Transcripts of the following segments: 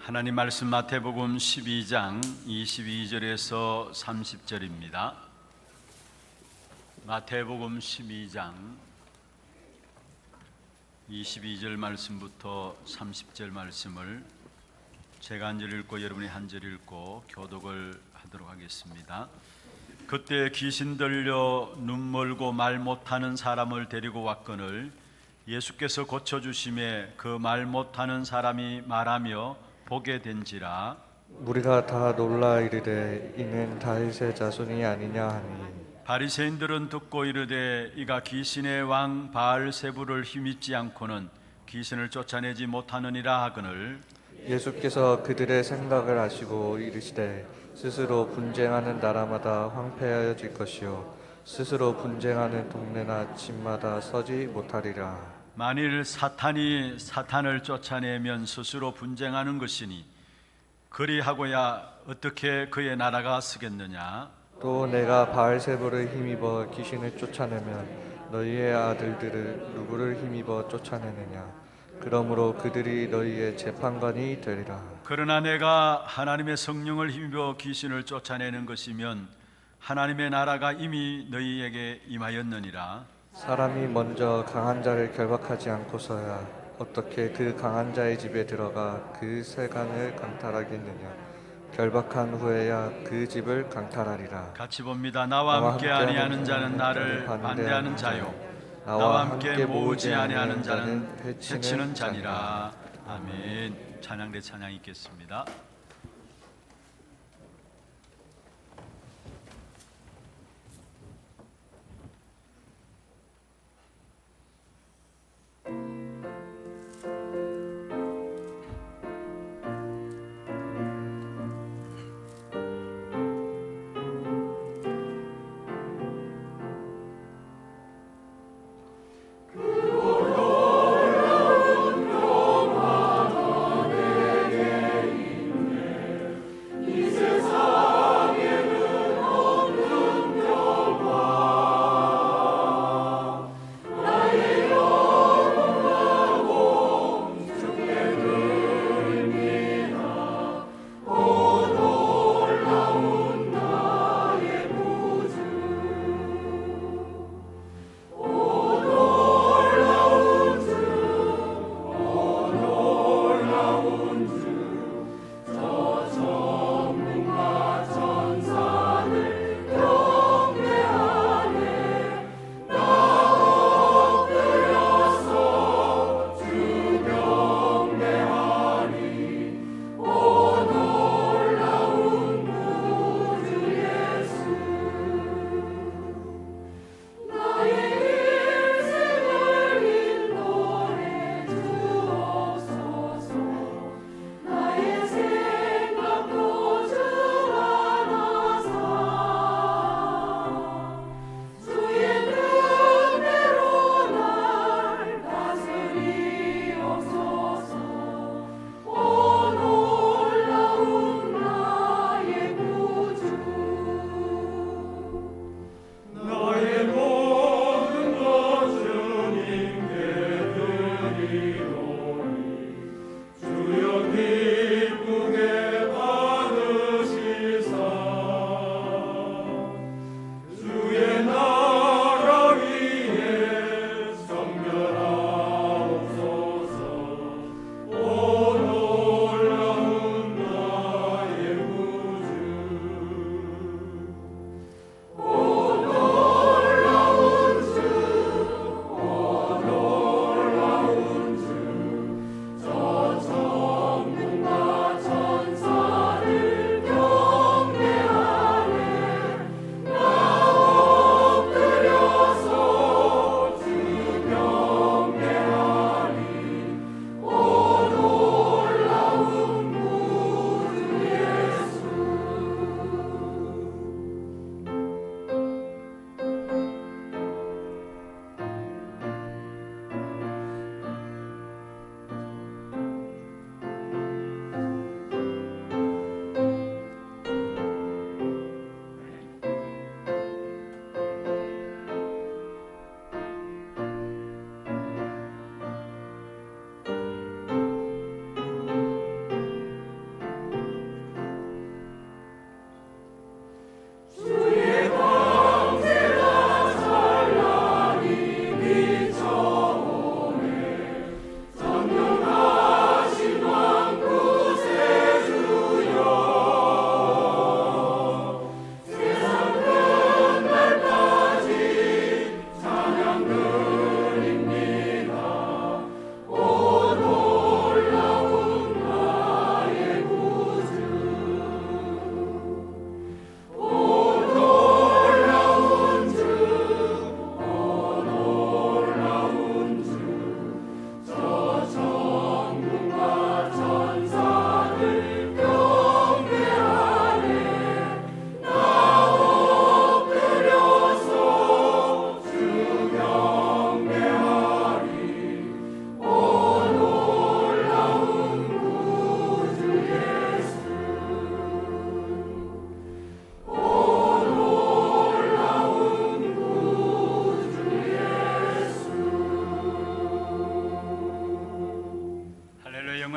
하나님 말씀 마태복음 12장 22절에서 30절입니다. 마태복음 12장 22절 말씀부터 30절 말씀을 제가 한 절 읽고 여러분이 한 절 읽고 교독을 하도록 하겠습니다. 그때 귀신 들려 눈 멀고 말 못하는 사람을 데리고 왔거늘 예수께서 고쳐주심에 그 말 못하는 사람이 말하며 보게 된지라. 우리가 다 놀라 이르되 이는 다윗의 자손이 아니냐 하니, 바리새인들은 듣고 이르되 이가 귀신의 왕 바알세불을 힘입지 않고는 귀신을 쫓아내지 못하느니라 하거늘 예수께서 그들의 생각을 아시고 이르시되 스스로 분쟁하는 나라마다 황폐하여질 것이요 스스로 분쟁하는 동네나 집마다 서지 못하리라. 만일 사탄이 사탄을 쫓아내면 스스로 분쟁하는 것이니 그리하고야 어떻게 그의 나라가 서겠느냐. 또 내가 바알세불을 힘입어 귀신을 쫓아내면 너희의 아들들을 누구를 힘입어 쫓아내느냐. 그러므로 그들이 너희의 재판관이 되리라. 그러나 내가 하나님의 성령을 힘입어 귀신을 쫓아내는 것이면 하나님의 나라가 이미 너희에게 임하였느니라. 사람이 먼저 강한 자를 결박하지 않고서야 어떻게 그 강한 자의 집에 들어가 그 세간을 강탈하겠느냐. 결박한 후에야 그 집을 강탈하리라. 같이 봅니다. 나와 함께 아니하는 자는 나를 반대하는 자요 나와 함께 모으지 아니하는 자는 해치는 자니라. 아멘. 찬양대 찬양 있겠습니다.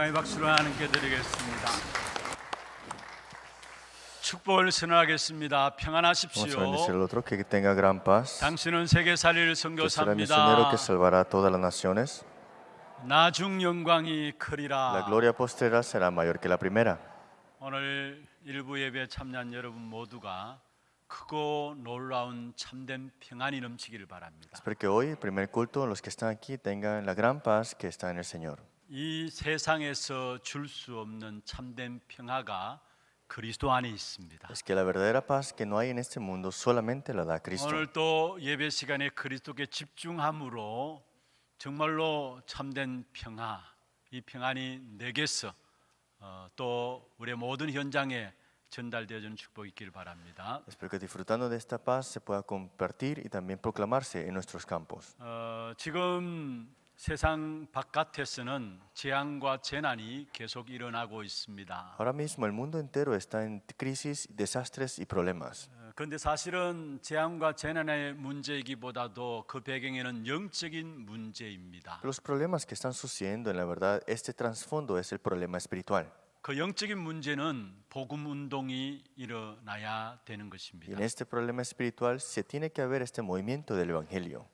감사의 박수로 하나님께 드리겠습니다. 축복을 선언하겠습니다. Vamos a 평안하십시오. bendecir al otro, que tenga gran paz. 당신은 세계 살릴 Que será misionero 선교사입니다. que salvará a todas las naciones. 나중 영광이 La 크리라. gloria postrera será mayor que la primera. 오늘 일부 예배에 참여한 여러분 모두가 크고 놀라운 참된 평안이 넘치기를 바랍니다. Espero que hoy, el primer culto, los que están aquí tengan la gran paz que está en el Señor. 이 세상에서 줄 수 없는 참된 평화가 그리스도 안에 있습니다. Es que la verdadera paz que no hay en este mundo solamente la da Cristo. 오늘 또 예배 시간에 그리스도께 집중함으로 정말로 참된 평화, 이 평안이 내게서 또 우리의 모든 현장에 전달되어지는 축복이 있기를 바랍니다. Espero que disfrutando de esta paz se pueda compartir y también proclamarse en nuestros campos. 지금 세상 바깥에서는 재앙과 재난이 계속 일어나고 있습니다. Ahora mismo el mundo entero está en crisis, desastres y problemas. 그런데 사실은 재앙과 재난의 문제이기보다도 그 배경에는 영적인 문제입니다. Los problemas que están sucediendo, en la verdad, este trasfondo es el problema espiritual. 그 영적인 문제는 복음 운동이 일어나야 되는 Y 것입니다. en este problema espiritual se tiene que haber este movimiento del Evangelio.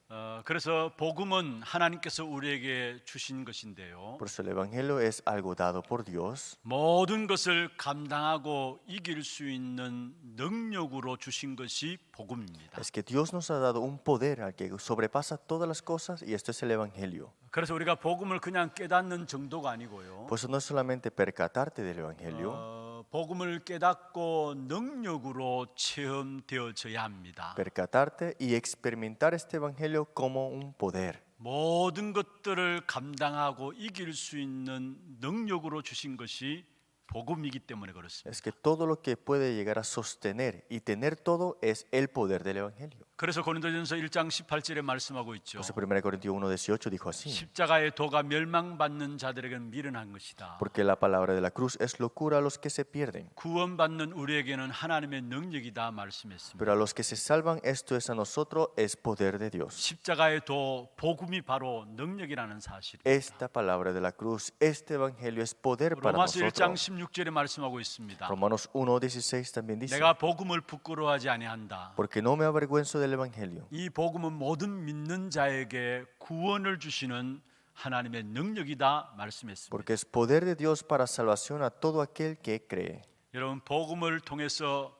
그래서 복음은 하나님께서 우리에게 주신 것인데요. Por eso el Evangelio es algo dado por Dios. 모든 것을 감당하고 이길 수 있는 능력으로 주신 것이 복음입니다. Es que Dios nos ha dado un poder al que sobrepasa todas las cosas y esto es el Evangelio. 그래서 우리가 복음을 그냥 깨닫는 정도가 아니고요. Por eso no es solamente percatarte del Evangelio, 복음을 깨닫고 능력으로 체험되어져야 합니다. percatarte y experimentar este Evangelio como un poder. 모든 것들을 감당하고 이길 수 있는 능력으로 주신 것이 복음이기 때문에 그렇습니다. Es que todo lo que puede llegar a sostener y tener todo es el poder del Evangelio. 그래서 고린도전서 1장 18절에 말씀하고 있죠. Por eso 1 Corintios 1:18 dijo así. 십자가의 도가 멸망받는 자들에게는 미련한 것이다. Porque la palabra de la cruz es locura a los que se pierden. 구원받는 우리에게는 하나님의 능력이다 말씀했습니다. Pero a los que se salvan, esto es a nosotros, es poder de Dios. 십자가의 도 복음이 바로 능력이라는 사실입니다. Esta palabra de la cruz, este evangelio es poder para 로마서 1장 nosotros. 16절에 말씀하고 있습니다. Romanos 1:16 también dice, 내가 복음을 부끄러워하지 아니한다. porque no me avergüenzo del evangelio. 이 복음은 모든 믿는 자에게 구원을 주시는 하나님의 능력이다 말씀했습니다. Porque es poder de Dios para salvación a todo aquel que cree. 여러분 복음을 통해서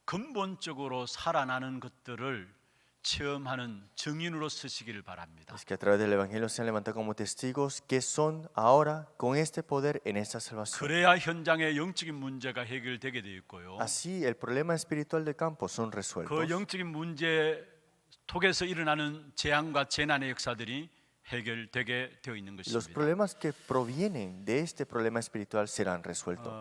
근본적으로 살아나는 것들을 체험하는 증인으로 서시기를 바랍니다. Es que a través del evangelio se han levantado como testigos que son ahora con este poder en esta salvación. 그래야 현장의 영적인 문제가 해결되게 되어 있고요. Así el problema espiritual del campo son 그 resueltos. 영적인 문제 속에서 일어나는 재앙과 재난의 역사들이 해결되게 되어 있는 Y los 것입니다. problemas que provienen de este problema espiritual serán resueltos.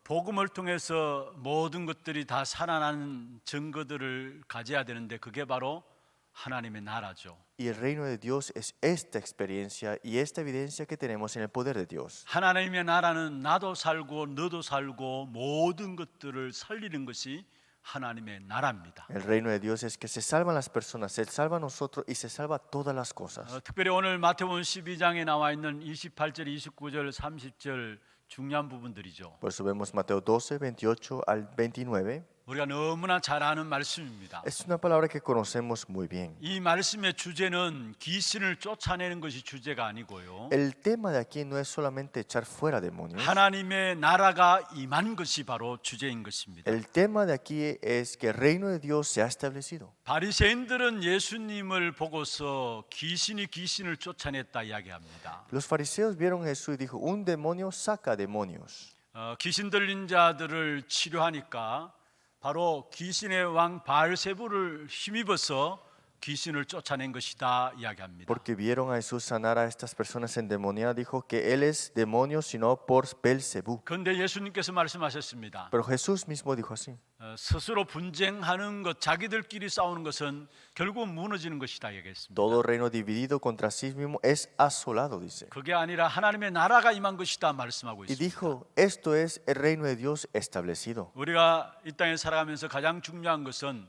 복음을 통해서 모든 것들이 다 살아나는 증거들을 가져야 되는데 그게 바로 하나님의 나라죠. Y el reino de Dios es esta experiencia y esta evidencia que tenemos en el poder de Dios. 하나님의 나라는 나도 살고 너도 살고 모든 것들을 살리는 것이 하나님의 나라입니다. El reino de Dios es que se salvan las personas, se salva a nosotros y se salva todas las cosas. 특별히 오늘 마태복음 12장에 나와 있는 28절, 29절, 30절 중요한 부분들이죠. Por eso vemos Mateo 12, 28 al 29. 우리가 너무나 잘 아는 말씀입니다. Es una palabra que conocemos muy bien. 이 말씀의 주제는 귀신을 쫓아내는 것이 주제가 아니고요. El tema de aquí no es solamente echar fuera demonios. 하나님의 나라가 임한 것이 바로 주제인 것입니다. El tema de aquí es que el reino de Dios se ha establecido. 바리새인들은 예수님을 보고서 귀신이 귀신을 쫓아냈다 이야기합니다. Los fariseos vieron a Jesús y dijo, un demonio saca demonios. 귀신 들린 자들을 치료하니까 바로 귀신의 왕 바알세부를 힘입어서 귀신을 쫓아낸 것이다 이야기합니다. Porque vieron a Jesús sanar a estas personas endemoniadas, dijo que él es demonio sino por Belcebú. 그런데 예수님께서 말씀하셨습니다. Pero Jesús mismo dijo así. 스스로 분쟁하는 것, 자기들끼리 싸우는 것은 결국 무너지는 것이다 얘기했습니다. Todo reino dividido contra sí mismo es asolado, dice. 그게 아니라 하나님의 나라가 임한 것이다 말씀하고 Y 있습니다. dijo, esto es el reino de Dios establecido. 우리가 이 땅에 살아가면서 가장 중요한 것은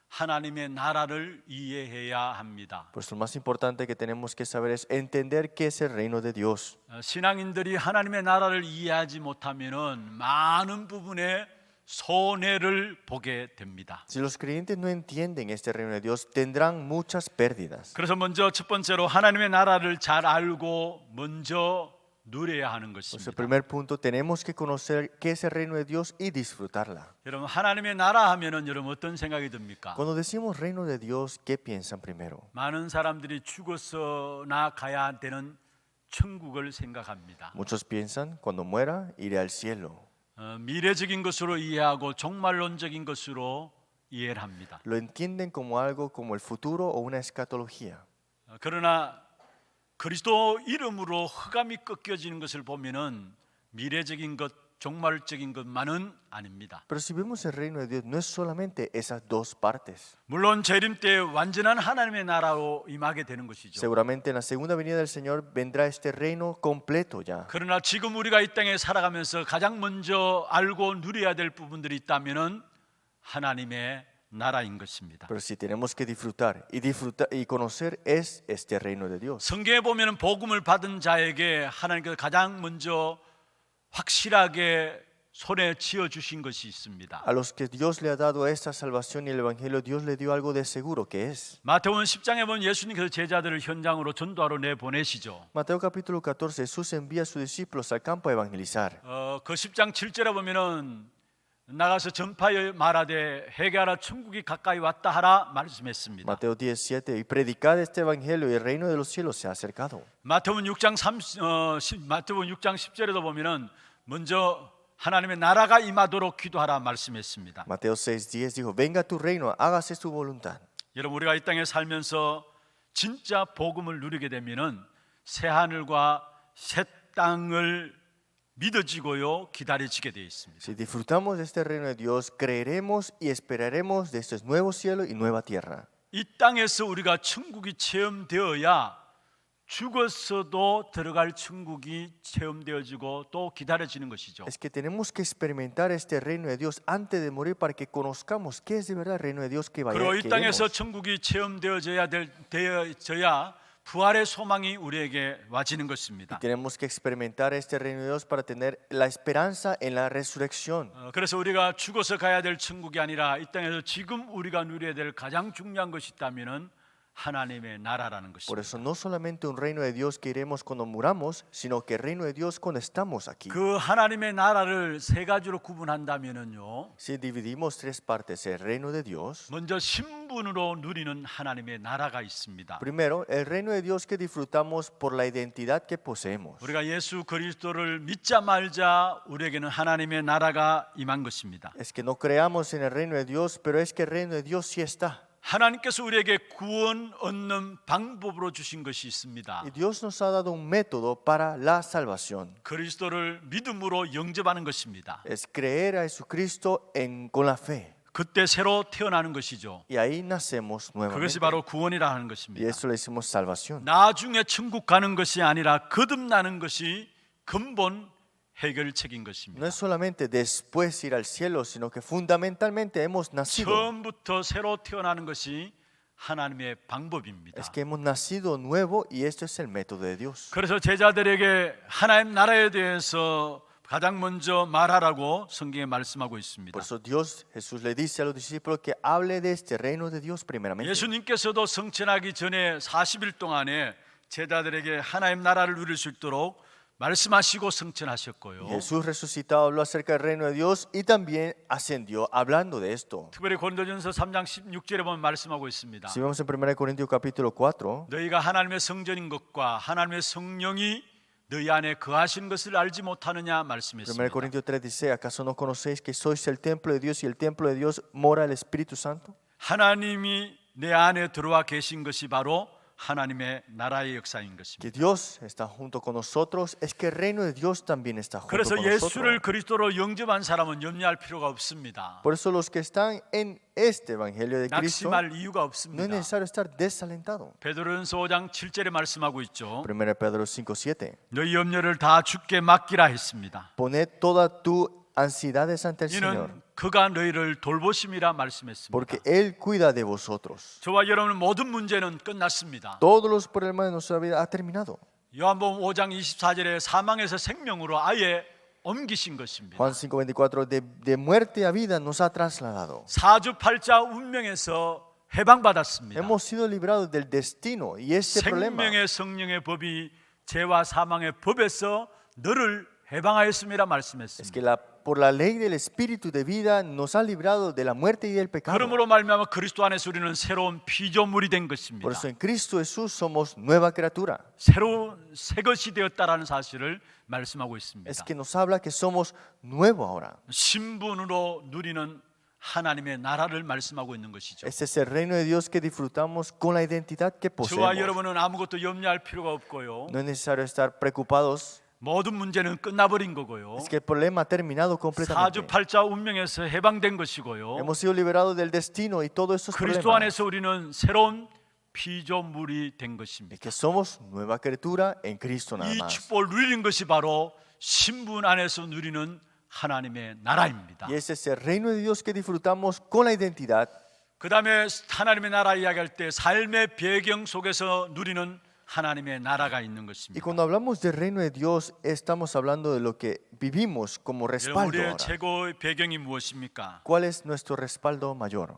하나님의 나라를 이해해야 합니다. Por eso lo más importante que tenemos que saber es entender qué es el reino de Dios. 신앙인들이 하나님의 나라를 이해하지 못하면은 많은 부분에 손해를 보게 됩니다. Si los creyentes no entienden este reino de Dios, tendrán muchas pérdidas. 그래서 먼저 첫 번째로 하나님의 나라를 잘 알고 먼저 누려야 하는 Por eso, 것입니다. el primer punto, tenemos que conocer qué es el reino de Dios y disfrutarla. 여러분 하나님의 나라 하면은 여러분 어떤 생각이 듭니까? Cuando decimos reino de Dios, ¿qué piensan primero? 많은 사람들이 죽어서나 가야 되는 천국을 생각합니다. Muchos piensan, cuando muera, iré al cielo. 미래적인 것으로 이해하고 종말론적인 것으로 이해를 합니다. Lo entienden como algo como el futuro o una escatología. 그러나 그리스도 이름으로 흑암이 꺾여지는 것을 보면은 미래적인 것, 종말적인 것만은 아닙니다. Pero si vemos el reino de Dios, no es solamente esas dos partes. 물론 재림 때 완전한 하나님의 나라로 임하게 되는 것이죠. Seguramente en la segunda venida del Señor vendrá este reino completo ya. 그러나 지금 우리가 이 땅에 살아가면서 가장 먼저 알고 누려야 될 부분들이 있다면은 하나님의 나라인 것입니다. Pero si tenemos que disfrutar y conocer es este reino de Dios. 성경에 보면은 복음을 받은 자에게 하나님께서 가장 먼저 확실하게 손에 쥐어 주신 것이 있습니다. A los que Dios le ha dado esta salvación y el evangelio, Dios le dio algo de seguro que es. 마태복음 10장에 보면 예수님께서 제자들을 현장으로 전도하러 내보내시죠. Mateo capítulo 14, Jesús envía a sus discípulos al campo a evangelizar. 그 10장 7절에 보면은 나가서 전파하여 말하되 회개하라 천국이 가까이 왔다 하라 말씀했습니다. Mateo 17, y predicad este evangelio y el reino de los cielos se ha acercado. 마태복음 6장 10절에도 보면은 먼저 하나님의 나라가 임하도록 기도하라 말씀했습니다. Mateo 6:10 dijo, venga tu reino, hágase tu voluntad. 여러분 우리가 이 땅에 살면서 진짜 복음을 누리게 되면은 새 하늘과 새 땅을 믿어지고요 기다려지게 되어 있습니다. Si disfrutamos de este reino de Dios, creeremos y esperaremos de estos nuevos cielos y nueva tierra. 이 땅에서 우리가 천국이 체험되어야 죽었어도 들어갈 천국이 체험되어지고 또 기다려지는 것이죠. Es que tenemos que experimentar este reino de Dios antes de morir para que conozcamos qué es de verdad el reino de Dios que 그리고 이 vaya. 땅에서 천국이 체험되어져야 되어져야 부활의 소망이 우리에게 와지는 것입니다. Tenemos que experimentar este reino de Dios para tener la esperanza en la resurrección. 그래서 우리가 죽어서 가야 될 천국이 아니라 이 땅에서 지금 우리가 누려야 될 가장 중요한 것이 있다면은 하나님의 나라라는 Por 것입니다. eso no solamente un reino de Dios que iremos cuando muramos, sino que el reino de Dios cuando estamos aquí. 그 하나님의 나라를 세 가지로 구분한다면은요. Si dividimos tres partes, el reino de Dios, 먼저 신분으로 누리는 하나님의 나라가 있습니다. primero, el reino de Dios que disfrutamos por la identidad que poseemos. 우리가 예수 그리스도를 믿자 말자 우리에게는 하나님의 나라가 임한 것입니다. Es que no creamos en el reino de Dios, pero es que el reino de Dios sí está. 하나님께서 우리에게 구원 얻는 방법으로 주신 것이 있습니다. Y Dios nos ha dado un método para la salvación. 그리스도를 믿음으로 영접하는 것입니다. Es creer a Jesucristo con la fe. 그때 새로 태어나는 것이죠. Y ahí nacemos 그것이 nuevamente. 바로 구원이라 하는 Y 것입니다. eso le decimos salvación. 나중에 천국 가는 것이 아니라 거듭나는 것이 근본 해결책인 No 것입니다. es solamente después ir al cielo, sino que fundamentalmente hemos nacido. 처음부터 새로 태어나는 것이 하나님의 방법입니다. Es que hemos nacido nuevo y esto es el método de Dios. 그래서 제자들에게 하나님 나라에 대해서 가장 먼저 말하라고 성경에 말씀하고 있습니다. Por eso Jesús le dice a los discípulos que hable de este reino de Dios primeramente. 예수님께서도 성천하기 전에 40일 동안에 제자들에게 하나님 나라를 누릴 수 있도록 말씀하시고 성천하셨고요. Jesús resucitado habló acerca del reino de Dios y también ascendió hablando de esto. 특별히 고린도전서 3장 16절에 보면 말씀하고 있습니다. Si vemos en 1 Corintios capítulo 4, 너희가 하나님의 성전인 것과 하나님의 성령이 너희 안에 거하시는 것을 알지 못하느냐 1 말씀했습니다. Corintios 3 dice, ¿acaso no conocéis que sois el templo de Dios y el templo de Dios mora el Espíritu Santo? 하나님이 내 안에 들어와 계신 것이 바로 하나님의 나라의 역사인 것입니다. Que Dios está junto con nosotros, es que el reino de Dios también está junto 그래서 con 예수를 nosotros. 그리스도로 영접한 사람은 염려할 필요가 없습니다. Por eso los que están en este evangelio de Cristo, 낙심할 이유가 no es 없습니다. necesario estar desalentado. 베드로전서 5장 7절에 말씀하고 있죠. 1 Pedro 5:7. 너희 염려를 다 주께 맡기라 했습니다. Poned toda tu ansiedades ante el Señor, 이는 그가 너희를 돌보심이라 말씀했습니다. porque Él cuida de vosotros. 저와 여러분 모든 문제는 끝났습니다. Todos los problemas de nuestra vida ha terminado. 요한복음 5장 24절에 사망에서 생명으로 아예 옮기신 것입니다. Juan 5:24, de muerte a vida nos ha trasladado. 사주팔자 운명에서 해방받았습니다. Hemos sido librados del destino y ese problema 생명의 성령의 법이 죄와 사망의 법에서 너를 해방하였음이라 es 말씀했습니다. que por la ley del espíritu de vida nos ha librado de la muerte y del pecado. 그러므로 말미암아 그리스도 안에서 우리는 새로운 피조물이 된 것입니다. Por eso en Cristo Jesús somos nueva criatura. 새로운 새 것이 되었다라는 사실을 말씀하고 있습니다. Es que nos habla que somos nuevo ahora. 신분으로 누리는 하나님의 나라를 말씀하고 있는 것이죠. Este es el reino de Dios que disfrutamos con la identidad que 저와 poseemos. 여러분은 아무것도 염려할 필요가 없고요. No es necesario estar preocupados. 모든 문제는 끝나버린 거고요. Es que el problema ha terminado completamente. 사주팔자 운명에서 해방된 것이고요. Hemos sido liberados del destino y todos estos 그리스도 problemas. 안에서 우리는 새로운 피조물이 된 Es 것입니다. que somos nueva criatura en Cristo nada 이 más. 축복을 누리는 것이 바로 신분 안에서 누리는 하나님의 나라입니다. Y ese es el reino de Dios que disfrutamos con la identidad. 그 다음에 하나님의 나라 이야기할 때 삶의 배경 속에서 누리는 하나님의 나라가 있는 Y 것입니다. cuando hablamos del reino de Dios, estamos hablando de lo que vivimos como 여러분, respaldo 우리의 ahora. 최고의 배경이 무엇입니까? ¿Cuál es nuestro respaldo mayor?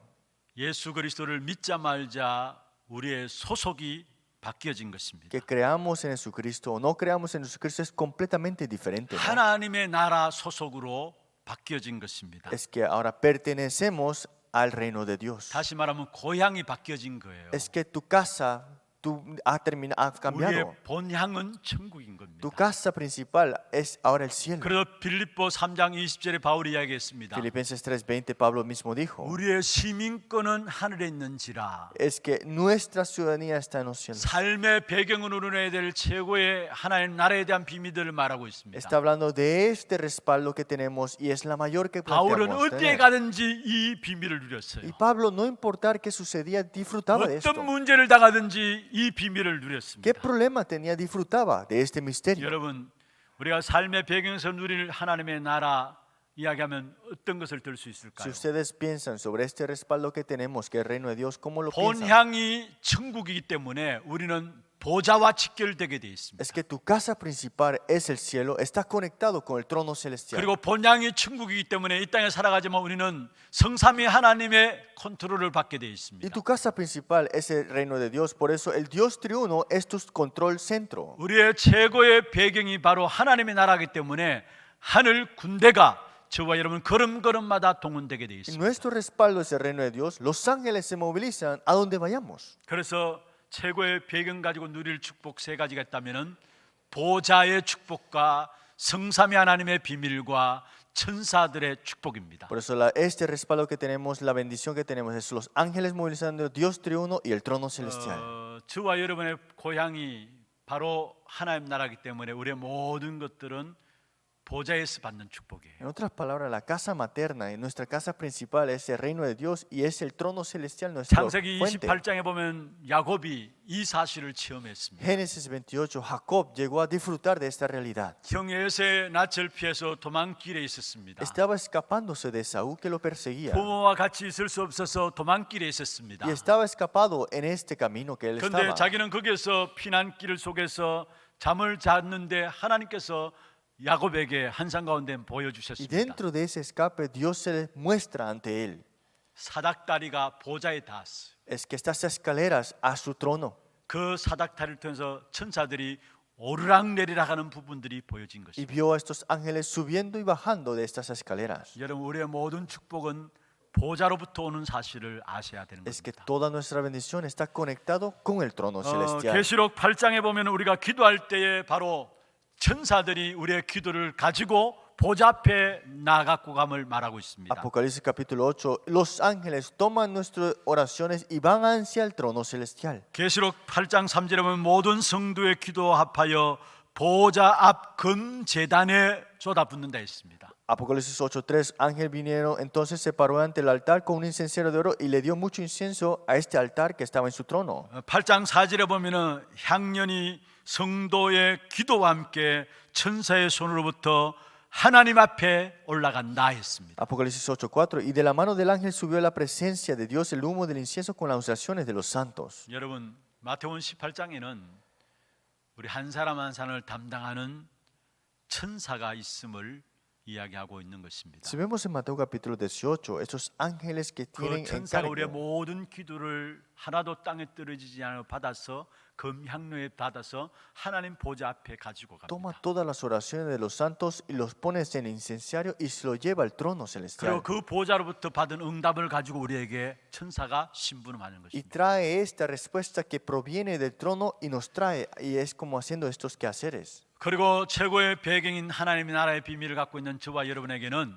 예수 그리스도를 믿자 말자 우리의 소속이 바뀌어진 것입니다. Que creamos en Jesucristo o no creamos en Jesucristo es completamente diferente, ¿no? 하나님의 나라 소속으로 바뀌어진 것입니다. Es que ahora pertenecemos al reino de Dios. 다시 말하면 고향이 바뀌어진 거예요. Es que tu casa ha 우리의 cambiado. 본향은 천국인 Tu 겁니다. casa principal es ahora el cielo. 그래서 빌립보 3장 20절에 바울이 이야기했습니다. Filipenses 3:20 Pablo mismo dijo, 우리의 시민권은 하늘에 있는지라. es que nuestra ciudadanía está en los cielos. 삶의 배경으로 누려야 될 최고의 하나님 나라에 대한 비밀들을 말하고 있습니다. Está hablando de este respaldo que tenemos y es la mayor que 바울은 planteamos 어디에 tener. 가든지 이 비밀을 누렸어요. Y Pablo, no importar qué sucedía, disfrutaba de esto. 어떤 문제를 당하든지 이 비밀을 ¿Qué 누렸습니다. problema tenía? Disfrutaba de este misterio. 여러분, 우리가 삶의 배경에서 누릴 하나님의 나라 이야기하면 어떤 것을 들 수 Si 있을까요? ustedes piensan sobre este respaldo que tenemos, que es el reino de Dios, ¿cómo lo piensan? 본향이 천국이기 때문에 우리는 보좌와 직결되게 돼 있습니다. Es que tu casa principal es el cielo, está conectado con el trono celestial. 그리고 본향이 천국이기 때문에 이 땅에 살아가지만 우리는 성삼위 하나님의 컨트롤을 받게 돼 Y 있습니다. tu casa principal es el reino de Dios, por eso el Dios triuno es tu control centro. 우리의 최고의 배경이 바로 하나님의 나라이기 때문에 하늘 군대가 저와 여러분 걸음걸음마다 동원되게 돼 Y 있습니다. nuestro respaldo es el reino de Dios. Los ángeles se movilizan a donde vayamos. 그래서 최고의 배경 가지고 누릴 축복 세 가지가 있다면은 보좌의 축복과 성삼위 하나님의 비밀과 천사들의 축복입니다. Por eso este respaldo que tenemos, la bendición que tenemos es los ángeles movilizando, Dios triuno y el trono celestial. 저와 여러분의 고향이 바로 하나님 나라이기 때문에 우리의 모든 것들은 보좌에서 받는 축복이에요. En otras palabras, la casa materna y nuestra casa principal es el reino de Dios y es el trono celestial nuestra 창세기 fuente. 28장에 보면 야곱이 이 사실을 체험했습니다. Génesis 28, Jacob llegó a disfrutar de esta realidad. 형 에서의 낯을 피해서 도망길에 있었습니다. Estaba escapándose de Saúl que lo perseguía 부모와 같이 있을 수 없어서 도망길에 있었습니다. y estaba escapado en este camino que él 그런데 estaba. 자기는 거기에서 피난길 속에서 잠을 잤는데 하나님께서 야곱에게 한상 가운데 Y 보여주셨습니다. dentro de ese escape, Dios se le muestra ante él. 사닥다리가 보좌에 닿았어요. Es que estas escaleras a su trono. 그 사닥다리를 통해서 천사들이 오르락내리락 하는 부분들이 보여진 Y 것입니다. vio a estos ángeles subiendo y bajando de estas escaleras. 여러분, 우리의 모든 축복은 보좌로부터 오는 사실을 아셔야 되는 Es que 겁니다. toda nuestra bendición está conectado con el trono celestial. 계시록 8장에 보면 우리가 기도할 때에 바로 천사들이 우리의 기도를 가지고 보좌 앞에 나아갖고 감을 말하고 있습니다. Apocalipsis capítulo 8, los ángeles toman nuestras oraciones y van hacia el trono celestial. 계시록 8장 3절에 보면 모든 성도의 기도 합하여 보좌 앞 금제단에 쏟아붓는다 했습니다. Apocalipsis 8:3, ángel vinieron, entonces se paró ante el altar con un incensario de oro y le dio mucho incienso a este altar que estaba en su trono. 8장 4절에 보면은 향년이 성도의 기도와 함께 천사의 손으로부터 하나님 앞에 올라간다 했습니다. Apocalipsis 8:4. Y de la mano del ángel subió a la presencia de Dios el humo del incienso con las oraciones de los santos. 여러분, 마태복음 18장에는 우리 한 사람 한 사람을 담당하는 천사가 있음을 이야기하고 있는 것입니다. Si vemos en Mateo capítulo 18, estos ángeles que 그 tienen 천사가 우리의 encargo, 모든 기도를 하나도 땅에 떨어지지 않고 받아서 금향로에 받아서 하나님 보좌 앞에 가지고 toma 갑니다. todas las oraciones de los santos y los pone en el incensario y se lo lleva al trono 그리고 celestial. 그 보좌로부터 받은 응답을 가지고 우리에게 천사가 심부름하는 Y 것입니다. trae esta respuesta que proviene del trono y nos trae, y es como haciendo estos quehaceres. 그리고 최고의 배경인 하나님의 나라의 비밀을 갖고 있는 저와 여러분에게는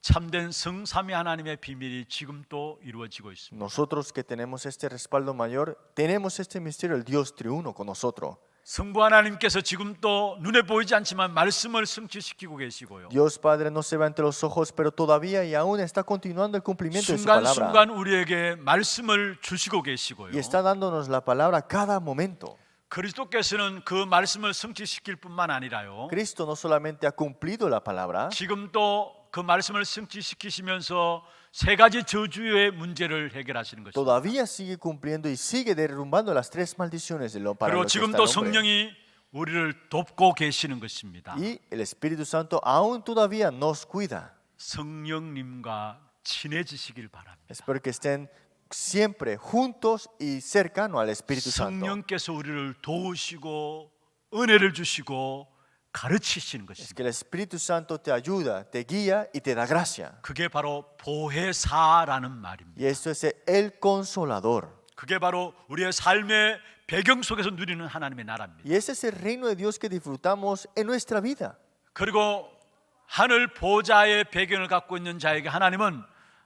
참된 성삼위 하나님의 비밀이 지금 또 이루어지고 있습니다. Nosotros que tenemos este respaldo mayor, tenemos este misterio, el Dios triuno con nosotros. 성부 하나님께서 지금 또 눈에 보이지 않지만 말씀을 성취시키고 계시고요. Dios Padre no se ve ante los ojos, pero todavía y aún está continuando el cumplimiento de su palabra. 순간순간 우리에게 말씀을 주시고 계시고요. Y está dándonos la palabra a cada momento. 그리스도께서는 그 말씀을 성취시킬 뿐만 아니라요. Cristo no solamente ha cumplido la palabra, 지금도 그 말씀을 성취시키시면서 세 가지 저주의 문제를 해결하시는 것입니다. todavía sigue cumpliendo y sigue derrumbando las tres maldiciones de lo para 그리고 lo que está el 지금도 hombre. 성령이 우리를 돕고 계시는 것입니다. Y el Espíritu Santo aún todavía nos cuida. 성령님과 친해지시길 바랍니다. Espero que estén siempre juntos y cercanos al Espíritu Santo. 성령께서 우리를 도우시고 은혜를 주시고 가르치시는 Es 것입니다. que el Espíritu Santo te ayuda, te guía y te da gracia. 그게 바로 보혜사라는 말입니다. Y esto es el consolador. 그게 바로 우리의 삶의 배경 속에서 누리는 하나님의 나라입니다. Y ese es el reino de Dios que disfrutamos en nuestra vida. 그리고 하늘 보좌의 배경을 갖고 있는 자에게 하나님은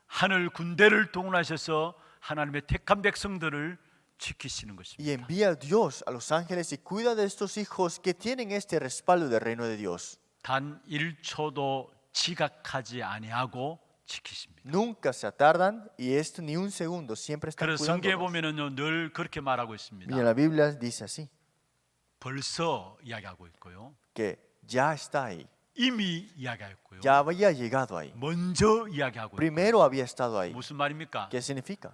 하늘 군대를 동원하셔서 하나님의 택한 백성들을 지키시는 Y 것입니다. envía a Dios a los ángeles y cuida de estos hijos que tienen este respaldo del reino de Dios. 단 1초도 지각하지 아니하고 지키십니다. Nunca se atardan y esto ni un segundo, siempre están 그래서 성경에 cuidándonos. 보면은요 늘 그렇게 말하고 있습니다. Y en la Biblia dice así, 벌써 이야기하고 있고요. que ya está ahí, 이미 이야기하였고요. ya había llegado ahí, 먼저 이야기하고 있고. primero había estado ahí. 무슨 말입니까? ¿Qué significa?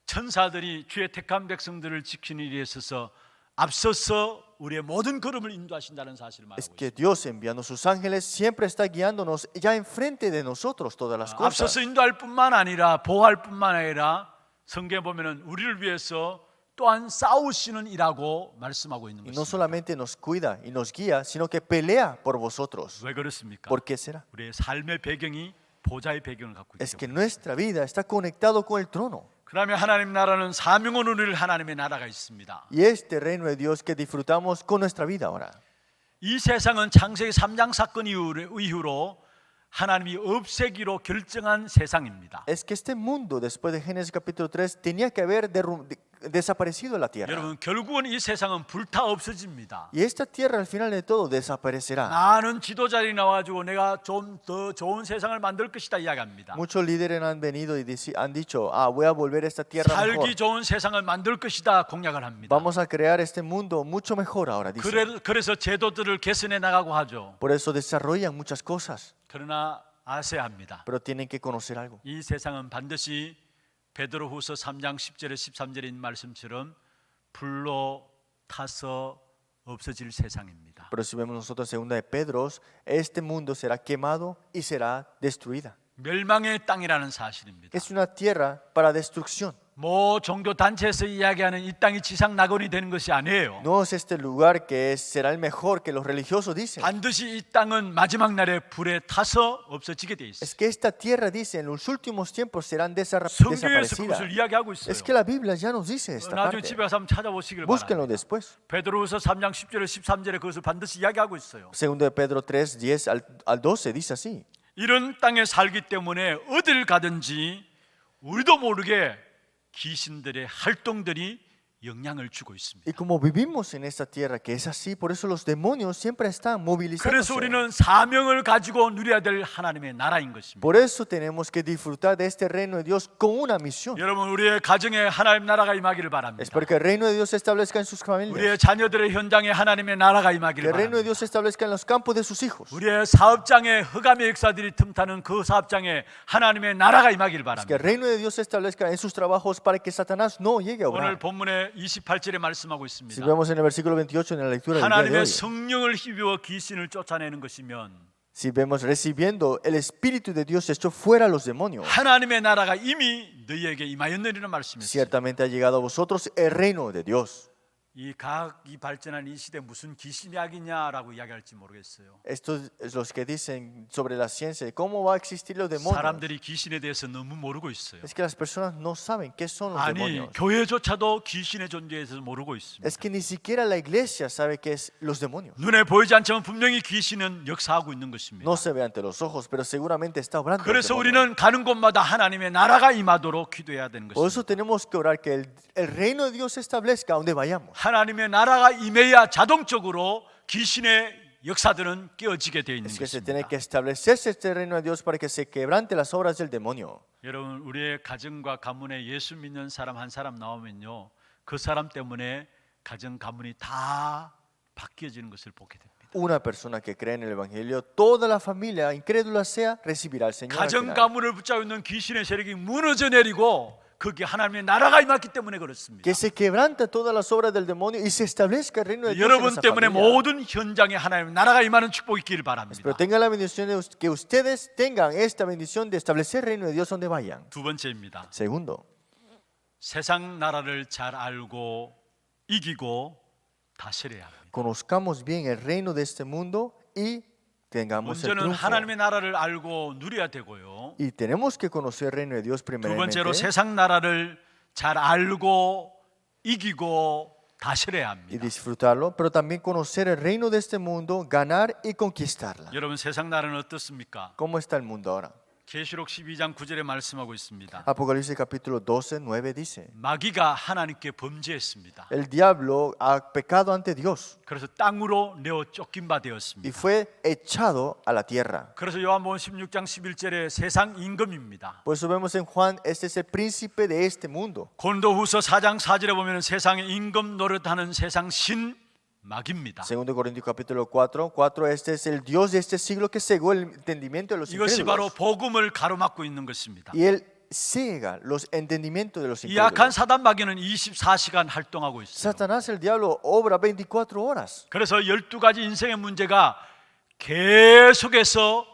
천사들이 주의 택한 백성들을 지키는 일에 있어서 앞서서 우리의 모든 걸음을 인도하신다는 사실을 Es 말하고 que 있습니다. Dios enviando sus ángeles siempre está guiándonos ya enfrente de nosotros todas las cosas. 앞서서 인도할 뿐만 아니라 보호할 뿐만 아니라 성경에 보면은 우리를 위해서 또한 싸우시는 이라고 말씀하고 있는 Y no 것입니다. solamente nos cuida y nos guía, sino que pelea por vosotros. 왜 그렇습니까? ¿Por qué será? 우리의 삶의 배경이 보좌의 배경을 갖고 Es 있기 que 때문에. nuestra vida está conectado con el trono. 그러면 하나님 나라는 사명을 누릴 하나님의 나라가 있습니다. Y este reino de Dios que disfrutamos con nuestra vida ahora. 이 세상은 창세기 3장 사건 이후로 하나님이 없애기로 결정한 세상입니다. Es que este mundo, después de Génesis capítulo 3, tenía que haber desaparecido de la tierra. 여러분 결국은 이 세상은 불타 없어집니다. Y esta tierra al final de todo desaparecerá. 많은 지도자들이 나와가지고 내가 좀 더 좋은 세상을 만들 것이다 이야기합니다. Muchos líderes han venido y han dicho, voy a volver esta tierra mejor. 살기 좋은 세상을 만들 것이다 공약을 합니다. Vamos a crear este mundo mucho mejor ahora, dice. 그래서 제도들을 개선해 나가고 하죠. Por eso desarrollan muchas cosas, 그러나 아셔야 합니다. pero tienen que conocer algo. 이 세상은 반드시 베드로후서 3장 10절에 13절에 있는 말씀처럼 불로 타서 없어질 세상입니다. Pero si vemos nosotros segunda de Pedro, este mundo será quemado y será destruida. 멸망의 땅이라는 사실입니다. Es una tierra para destrucción. 뭐 종교 단체에서 이야기하는 이 땅이 지상 낙원이 되는 것이 아니에요. No es este lugar que será el mejor que los religiosos dicen. 반드시 이 땅은 마지막 날에 불에 타서 없어지게 돼 Es 있어요. que esta tierra, dice, en los últimos tiempos serán 성경에서 desaparecidas. 그것을 이야기하고 있어요. Es que la Biblia ya nos dice esta 나중에 parte. 집에 가서 한번 찾아보시길 Búsquenlo 바랍니다. después. 베드로후서 3장 10절에 13절에 그것을 반드시 이야기하고 있어요. Segundo de Pedro 3, 10 al 12 dice así. 이런 땅에 살기 때문에 어딜 가든지 우리도 모르게 귀신들의 활동들이 영향을 주고 있습니다. Y como vivimos en esta tierra que es así, por eso los demonios siempre están 그래서 movilizándose. 우리는 사명을 가지고 누려야 될 하나님의 나라인 것입니다. Por eso tenemos que disfrutar de este reino de Dios con una misión. 여러분, 우리의 가정에 하나님 나라가 임하기를 바랍니다. Espero que el reino de Dios se establezca en sus familias. 우리의 자녀들의 현장에 하나님의 나라가 Que 임하기를 el reino de 바랍니다. Dios se establezca en los campos de sus hijos. 우리의 사업장에 흑암의 역사들이 틈타는 그 사업장에 하나님의 나라가 임하기를 Que el 바랍니다. reino de Dios se establezca en sus trabajos para que Satanás no llegue a 오늘 obrar. 본문의 28절에 말씀하고 Si 있습니다. vemos en el versículo 28 en la lectura del día de 하나님의 hoy, 성령을 힘입어 귀신을 쫓아내는 것이면 si vemos recibiendo el Espíritu de Dios echó fuera a los demonios, 하나님의 나라가 이미 너희에게 임하였느니라는 말씀이었어요. ciertamente ha llegado a vosotros el reino de Dios. 이 과학이 발전한 이 시대 무슨 귀신약이냐라고 이야기할지 모르겠어요. Estos los que dicen sobre la ciencia, ¿cómo va a existir los demonios? 사람들이 귀신에 대해서 너무 모르고 있어요. Es que las personas no saben qué son los 아니, demonios. 교회조차도 귀신의 존재에 대해서 모르고 있습니다. Es que ni siquiera la iglesia sabe qué es los demonios. 눈에 보이지 않지만 분명히 귀신은 역사하고 있는 것입니다. No se ve ante los ojos, pero seguramente está obrando. el 그래서 demonio. 우리는 가는 곳마다 하나님의 나라가 임하도록 기도해야 되는 Por eso 것입니다. tenemos que orar que el reino de Dios se establezca donde vayamos. 하나님의 나라가 임해야 자동적으로 귀신의 역사들은 깨어지게 되어 있는 Es que se tiene 것입니다. que establecerse este reino de Dios para que se quebrante las obras del demonio. 여러분, 우리의 가정과 가문에 예수 믿는 사람 한 사람 나오면요, 그 사람 때문에 가정 가문이 다 바뀌어지는 것을 보게 됩니다. Una persona que cree en el Evangelio, toda la familia, incrédula sea, recibirá al Señor. al 가정 final. 가문을 붙잡고 있는 귀신의 세력이 무너져 내리고 거기에 하나님의 나라가 임했기 때문에 그렇습니다. Que se quebrante todas las obras del demonio y se establezca el reino de Dios en 여러분 esa 때문에 familia. 모든 현장에 하나님의 나라가 임하는 축복이 있기를 바랍니다. Pero tengan la bendición de que ustedes tengan esta bendición de establecer el reino de Dios donde vayan. 두 번째입니다. Segundo, 세상 나라를 잘 알고 이기고 다스려야 합니다. conozcamos bien el reino de este mundo y tengamos el 먼저는 triunfo. 하나님의 나라를 알고 누려야 되고요. Y tenemos que conocer el reino de Dios 두 primeramente. 번째로 세상 나라를 잘 알고 이기고 다스려야 Y 합니다. disfrutarlo, pero también conocer el reino de este mundo, ganar y conquistarla. 여러분, 세상 나라는 어떻습니까? ¿Cómo está el mundo ahora? 계시록 12장 9절에 말씀하고 있습니다. Apocalipsis capítulo 12, 9 dice: 마귀가 하나님께 범죄했습니다. El diablo ha pecado ante Dios 그래서 땅으로 내어 쫓긴 바 y 되었습니다. fue echado a la tierra. 그래서 요한복음 16장 11절에 세상 임금입니다. Por eso vemos en Juan, este es el príncipe de este mundo. 고린도후서 4장 4절에 보면 세상의 임금 노릇하는 세상 신 마귀입니다. Segundo Corintios capítulo 4, 4, este es el Dios de este siglo que cegó el entendimiento de los 이것이 바로 incrédulos. 복음을 가로막고 있는 것입니다. Y él ciega los entendimientos de los 이 약한 incrédulos. 사단 마귀는 24시간 활동하고 있어요. Satanás, el diablo, obra 24 horas. 그래서 12가지 인생의 문제가 계속해서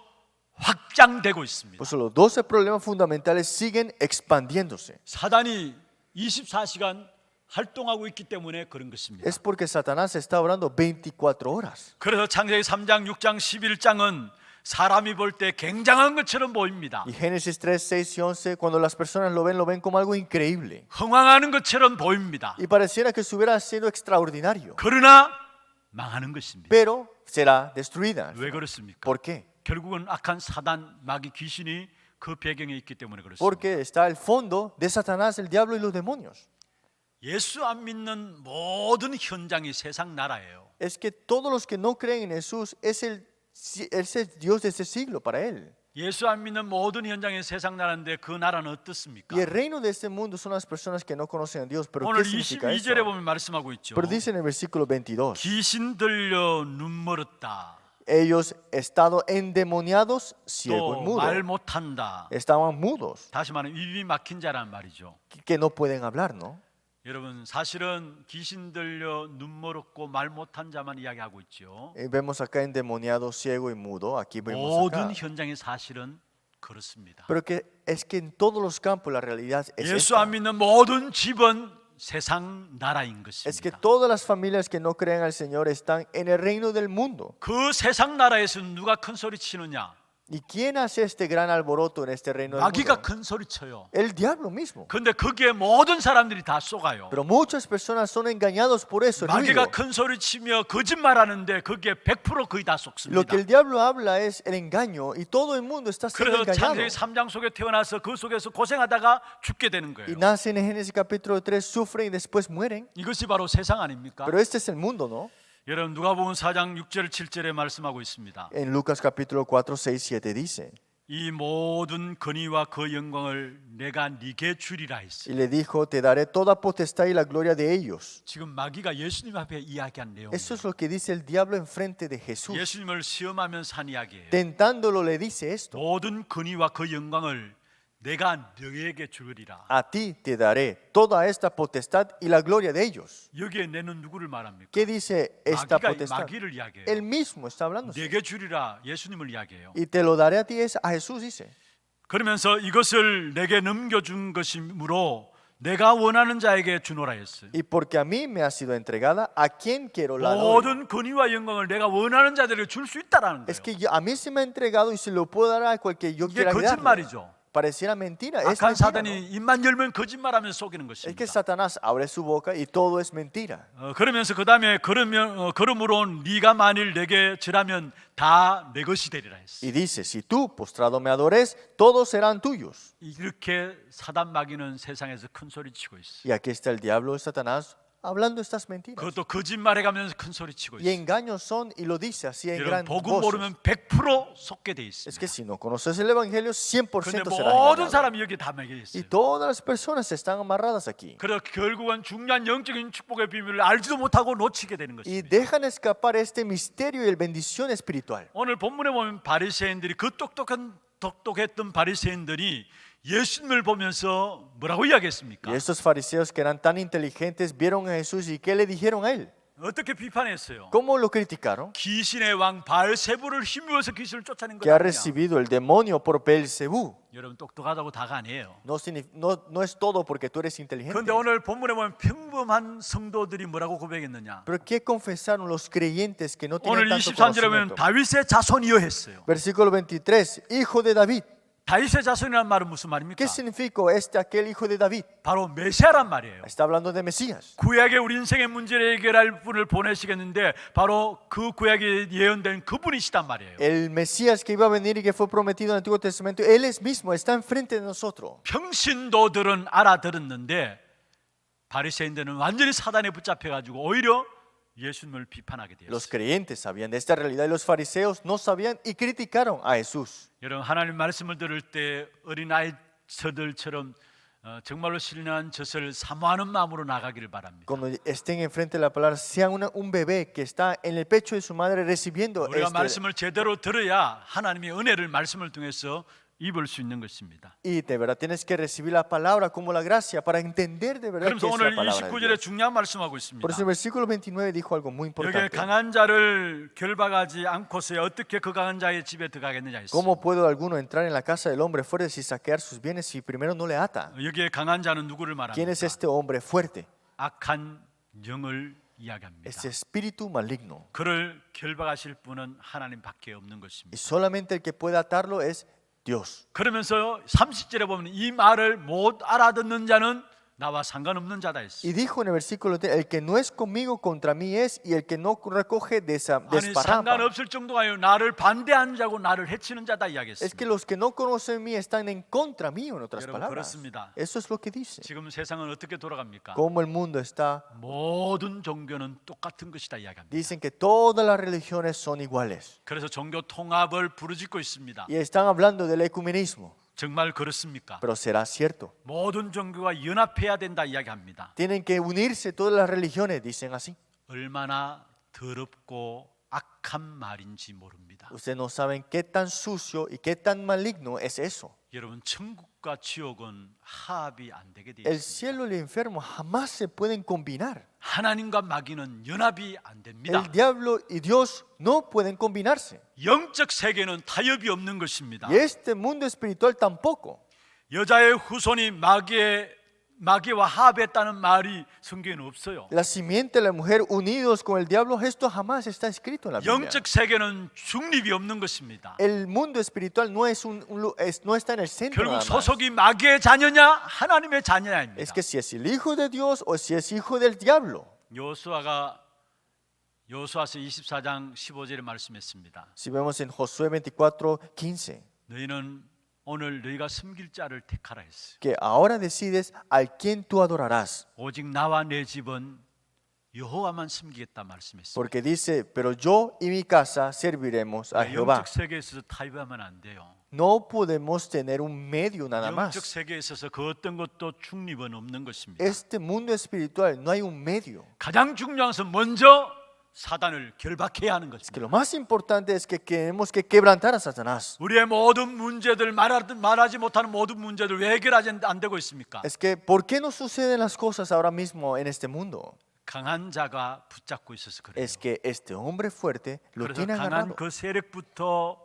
확장되고 있습니다. Por eso los 12 problemas fundamentales siguen expandiéndose. 사단이 24시간 활동하고 있기 때문에 그런 것입니다. Es porque Satanás está obrando 24 horas. 그래서 창세기 3장, 6장, 11장은 사람이 볼 때 굉장한 것처럼 보입니다. Y Génesis 3, 6 y 11, cuando las personas lo ven como algo increíble. 흥황하는 것처럼 보입니다. Y pareciera que estuviera siendo extraordinario. 그러나 망하는 것입니다. Pero será destruida. 왜 그렇습니까? ¿Por qué? 결국은 악한 사단, 마귀, 귀신이 그 배경에 있기 때문에 그렇습니다. Porque está el fondo de Satanás, el diablo y los demonios. 예수 안 믿는 모든 현장이 세상 나라예요. Es que todos los que no creen en Jesús es el Dios de este siglo para él. 예수 안 믿는 모든 현장이 세상 나라인데 그 나라는 어떻습니까? Y el reino de este mundo son las personas que no conocen a Dios. Pero 오늘 ¿qué significa eso? 22절에 보면 말씀하고 있죠. Pero dice en el versículo 22, 귀신 들려 눈 멀었다. ellos estado endemoniados, ciegos, 또 말 mudos. 못한다. Estaban mudos, 다시 말하면 입이 막힌 자란 말이죠. que no pueden hablar, ¿no? 여러분, 사실은 귀신 들려 눈 멀었고 말 못한 자만 이야기하고 있죠. Vemos acá endemoniado, ciego y mudo. Aquí vemos acá. 모든 현장이 사실은 그렇습니다. Pero que es que en todos los campos la realidad es 예수 esta. 안 믿는 모든 집은 세상 나라인 Es que 것입니다. todas las familias que no creen al Señor están en el reino del mundo. 그 세상 나라에서 누가 큰 소리 치느냐? ¿Y quién hace este gran alboroto en este reino del 마귀가 mundo? 큰 소리 쳐요. El diablo mismo. 근데 거기에 모든 사람들이 다 속아요. Pero muchas personas son engañados por eso. El ruido. 마귀가 큰 소리 치며 거짓말하는데 거기에 100% 거의 다 Lo 속습니다. que el diablo habla es el engaño y todo el mundo está siendo 그래서 engañado. 창세기 3장 속에 태어나서 그 속에서 고생하다가 죽게 되는 Y 거예요. nacen en Génesis capítulo 3, sufren y después mueren. 이것이 바로 세상 아닙니까? Pero este es el mundo, ¿no? 여러분 누가복음 4장 6절 7절에 말씀하고 있습니다. En Lucas capítulo 4, 6, 7 dice, 이 모든 권위와 그 영광을 내가 네게 주리라 했어요. y le dijo, te daré toda potestad y la gloria de ellos. 지금 마귀가 예수님 앞에 이야기한 내용이에요. Eso es lo que dice el diablo enfrente de Jesús. 예수님을 시험하면서 한 이야기예요. Tentándolo le dice esto, 모든 권위와 그 영광을 내가 너에게 주리라. a ti te daré toda esta potestad y la gloria de ellos. 여기에 내는 누구를 말합니까? ¿Qué dice esta 마귀가 potestad? 마귀를 이야기해요. Él mismo está hablando. 내게 주리라 예수님을 이야기해요. Y te lo daré a ti, es a Jesús dice. 그러면서 이것을 내게 넘겨준 것이므로 내가 원하는 자에게 주노라 했어요. Y porque a mí me ha sido entregada, ¿a quien quiero la doy? 모든 권위와 영광을 내가 원하는 자들에게 줄 수 있다라는 Es 거예요. que a mí se me ha entregado y se lo puedo dar a cualquier yo 이게 quiera darle. 거짓말이죠. Pareciera mentira. Es 악한 mentira, ¿no? 사단이 입만 열면 거짓말하면서 속이는 Es que 것입니다. Satanás abre su boca y todo es mentira. 그러면서 그 다음에 그러므로 네가 만일 내게 절하면 다 내 것이 되리라 했어요. Y dice, si tú postrado me adores, todos serán tuyos. 이렇게 사단 마귀는 세상에서 큰 소리 치고 있어요. Y aquí está el diablo de Satanás hablando estas mentiras. 그것도 거짓말해가면서 큰 소리 치고 Y 있어요. engaños son, y lo dice así en 여러분 gran 복음 voz. 모르면 100% 속게 돼 Es 있습니다. que si no conoces el evangelio, 100% 근데 serás 모든 engañado. 사람이 여기 다 매여 Y 있어요. todas las personas están amarradas aquí. 그래서 결국은 중요한 영적인 축복의 비밀을 알지도 못하고 놓치게 되는 Y 것입니다. dejan escapar este misterio y la bendición espiritual. 오늘 본문에 보면 바리새인들이 그 똑똑했던 바리새인들이 예수님을 보면서 뭐라고 Y 이야기했습니까? estos fariseos que eran tan inteligentes vieron a Jesús y ¿qué le dijeron a él? 어떻게 비판했어요? ¿Cómo lo criticaron? 귀신의 왕 바알세부를 힘입어서 귀신을 쫓아낸 Que ha 거 아니냐? recibido el demonio por Beelzebú. 여러분 똑똑하다고 다가 아니에요. No es todo porque tú eres inteligente. 그런데 오늘 본문에 보면 평범한 성도들이 뭐라고 고백했느냐? Pero ¿qué confesaron los creyentes que no 오늘 tenían tanto 23절에 보면 conocimiento? 다윗의 자손이여 했어요. Versículo 23, hijo de David. 다윗의 자손이라는 말은 무슨 말입니까? ¿Qué significa aquel hijo de David? 바로 메시아란 말이에요. Está hablando de Mesías. 구약의 우리 인생의 문제를 해결할 분을 보내시겠는데 바로 그 구약에 예언된 그분이시단 말이에요. El Mesías que iba a venir y que fue prometido en el Antiguo Testamento, Él es mismo, está enfrente de nosotros. 평신도들은 알아들었는데 바리새인들은 완전히 사단에 붙잡혀가지고 오히려 예수님을 비판하게 Los 되었어요. creyentes sabían de esta realidad y los fariseos no sabían y criticaron a Jesús. 여러분 하나님 말씀을 들을 때 어린아이들처럼 정말로 신령한 젖을 사모하는 마음으로 나가기를 바랍니다. Cuando estén enfrente de la palabra, sean un bebé que está en el pecho de su madre recibiendo 우리가 este, 말씀을 제대로 들어야 하나님의 은혜를 말씀을 통해서 입을 수 있는 것입니다. y de verdad tienes que recibir la palabra como la gracia para entender de verdad 그러면서 que es 오늘 la palabra de 29절에 Dios. 중요한 말씀하고 있습니다. Por eso el versículo 29 dijo algo muy 여기에 importante. 강한 자를 결박하지 않고서 어떻게 그 강한 자의 집에 들어가겠느냐 했어요. ¿Cómo puede alguno entrar en la casa del hombre fuerte y saquear sus bienes si primero no le ata? 여기에 강한 자는 누구를 ¿Quién es 말합니까? este hombre fuerte? 악한 영을 이야기합니다. Ese espíritu maligno. 그를 결박하실 분은 하나님밖에 없는 Y 것입니다. solamente el que puede atarlo es Dios. 그러면서 30절에 보면 이 말을 못 알아듣는 자는 나와 상관없는 자다 했어요. Y dijo en el versículo 3, el que no es conmigo contra mí es, y el que no recoge 아니 desparrama. 상관없을 정도가 아니라 나를 반대하는 자고 나를 해치는 자다 Es 이야기했습니다. que los que no conocen mí están en contra mío, en otras 여러분, palabras. 그렇습니다. Eso es lo que dice. 지금 세상은 어떻게 돌아갑니까? Como el mundo está, 모든 종교는 똑같은 것이다 이야기합니다. dicen que todas las religiones son iguales. 그래서 종교 통합을 부르짖고 있습니다. Y están hablando del ecumenismo. 정말 그렇습니까? Pero será cierto. 모든 종교가 연합해야 된다 이야기합니다. Tienen que unirse todas las religiones, dicen así. 얼마나 더럽고 악한 말인지 모릅니다. Ustedes no saben qué tan sucio y qué tan maligno es eso. 여러분 천국과 지옥은 합이 안 되게 돼 El 있습니다. cielo y el infierno jamás se pueden combinar. 하나님과 마귀는 연합이 안 됩니다. El diablo y Dios no pueden combinarse. 영적 세계는 타협이 없는 것입니다. Y este mundo espiritual tampoco. 여자의 후손이 마귀의 마귀와 합했다는 말이 성경에는 없어요. La simiente de la mujer unidos con el diablo, esto jamás está escrito en la Biblia. 영적 세계는 중립이 없는 것입니다. El mundo espiritual no está en el centro 결국 nada más. 소속이 마귀의 자녀냐 하나님의 자녀냐입니다. Es que si es el hijo de Dios o si es hijo del diablo. 여호수아가 여호수아서 24장 15절에 말씀했습니다. Si vemos en Josué 24:15, 너희는 오늘 너희가 섬길 자를 택하라 했어요. que ahora decides al quien tú adorarás. 오직 나와 내 집은 여호와만 섬기겠다 말씀했어요. Porque dice, pero yo y mi casa serviremos a Jehová. 영적 세계에 있어서 타협하면 안 돼요. No podemos tener un medio nada 영적 más. 세계에 있어서 그 어떤 것도 중립은 없는 것입니다. Este mundo espiritual no hay un medio. 가장 중요한 것은 먼저 사단을 결박해야 하는 Que 것입니다. lo más importante es que tenemos que quebrantar a Satanás. 우리의 모든 문제들 말하지 못하는 모든 문제들 왜 해결하지 안 되고 있습니까? Es que ¿por qué no suceden las cosas ahora mismo en este mundo? 강한 자가 붙잡고 있어서 그래요. Es que este hombre fuerte lo 그래서 tiene 강한 agarrado 그 세력부터